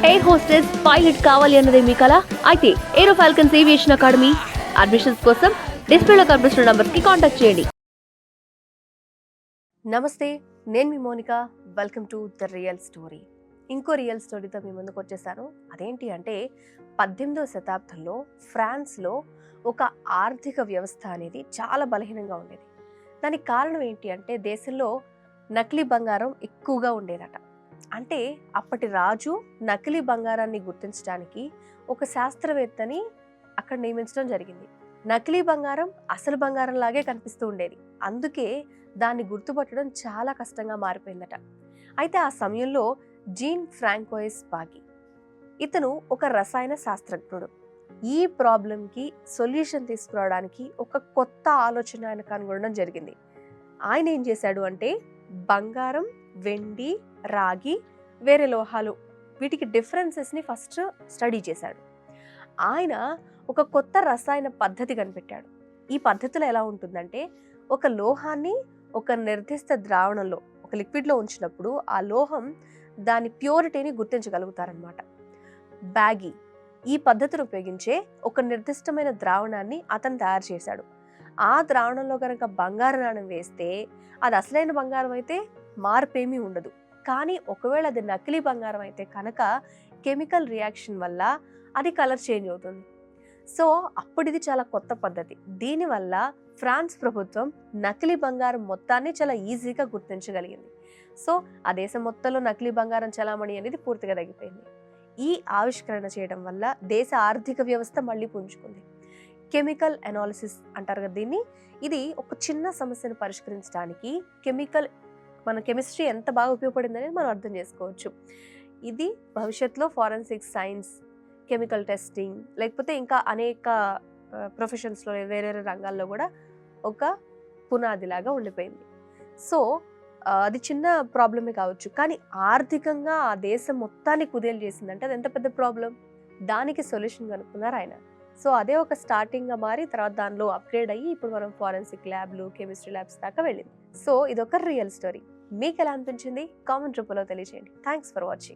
Air hostess pilot కావాలి అన్నదే మీ కల అయితే Aero Falcons Aviation Academy admissions కోసం డిస్ప్లేలో కనిపిస్తున్న నంబర్స్ కి కాంటాక్ట్ చేయండి. నమస్తే, నేను మీ Monika. Welcome to the real story. ఇంకో రియల్ స్టోరీతో మీ ముందుకు వచ్చేసాను. అదేంటి అంటే 18వ శతాబ్దంలో ఫ్రాన్స్లో ఒక ఆర్థిక వ్యవస్థ అనేది చాలా బలహీనంగా ఉండేది. దానికి కారణం ఏంటి అంటే దేశంలో నకిలీ బంగారం ఎక్కువగా ఉండేదట. అంటే అప్పటి రాజు నకిలీ బంగారాన్ని గుర్తించడానికి ఒక శాస్త్రవేత్తని అక్కడ నియమించడం జరిగింది. నకిలీ బంగారం అసలు బంగారం లాగే కనిపిస్తూ ఉండేది. అందుకే దాన్ని గుర్తుపట్టడం చాలా కష్టంగా మారిపోయిందట. అయితే ఆ సమయంలో జీన్ ఫ్రాంకోయిస్ బాగి ఇతను ఒక రసాయన శాస్త్రజ్ఞుడు. ఈ ప్రాబ్లంకి సొల్యూషన్ తీసుకురావడానికి ఒక కొత్త ఆలోచన ఆయన కనుగొనడం జరిగింది. ఆయన ఏం చేశాడు అంటే బంగారం, వెండి, రాగి, వేరే లోహాలు వీటికి డిఫరెన్సెస్ని ఫస్ట్ స్టడీ చేశాడు. ఆయన ఒక కొత్త రసాయన పద్ధతి కనిపెట్టాడు. ఈ పద్ధతిలో ఎలా ఉంటుందంటే ఒక లోహాన్ని ఒక నిర్దిష్ట ద్రావణంలో ఒక లిక్విడ్లో ఉంచినప్పుడు ఆ లోహం దాని ప్యూరిటీని గుర్తించగలుగుతారనమాట. బ్యాగి ఈ పద్ధతిని ఉపయోగించే ఒక నిర్దిష్టమైన ద్రావణాన్ని అతను తయారు చేశాడు. ఆ ద్రావణంలో కనుక బంగారు నాణెం వేస్తే అది అసలైన బంగారం అయితే మార్పేమీ ఉండదు. కానీ ఒకవేళ అది నకిలీ బంగారం అయితే కనుక కెమికల్ రియాక్షన్ వల్ల అది కలర్ చేంజ్ అవుతుంది. సో అప్పుడు ఇది చాలా కొత్త పద్ధతి. దీనివల్ల ఫ్రాన్స్ ప్రభుత్వం నకిలీ బంగారం మొత్తాన్ని చాలా ఈజీగా గుర్తించగలిగింది. సో ఆ దేశం మొత్తంలో నకిలీ బంగారం చలామణి అనేది పూర్తిగా తగ్గిపోయింది. ఈ ఆవిష్కరణ చేయడం వల్ల దేశ ఆర్థిక వ్యవస్థ మళ్ళీ పుంజుకుంది. కెమికల్ అనాలిసిస్ అంటారు కదా దీన్ని. ఇది ఒక చిన్న సమస్యను పరిష్కరించడానికి మన కెమిస్ట్రీ ఎంత బాగా ఉపయోగపడింది అనేది మనం అర్థం చేసుకోవచ్చు. ఇది భవిష్యత్తులో ఫారెన్సిక్ సైన్స్, కెమికల్ టెస్టింగ్, లేకపోతే ఇంకా అనేక ప్రొఫెషన్స్లో వేరే రంగాల్లో కూడా ఒక పునాదిలాగా ఉండిపోయింది. సో అది చిన్న ప్రాబ్లమే కావచ్చు, కానీ ఆర్థికంగా ఆ దేశం మొత్తాన్ని కుదేలు చేసిందంటే అది ఎంత పెద్ద ప్రాబ్లం. దానికి సొల్యూషన్ కనుక్కున్నారు ఆయన. సో అదే ఒక స్టార్టింగ్గా మారి తర్వాత దానిలో అప్గ్రేడ్ అయ్యి ఇప్పుడు మనం ఫారెన్సిక్ ల్యాబ్లు, కెమిస్ట్రీ ల్యాబ్స్ దాకా వెళ్ళింది. సో ఇదొక రియల్ స్టోరీ. మీకు ఎలా అనిపించింది కామెంట్ రూపంలో తెలియజేయండి. Thanks for watching.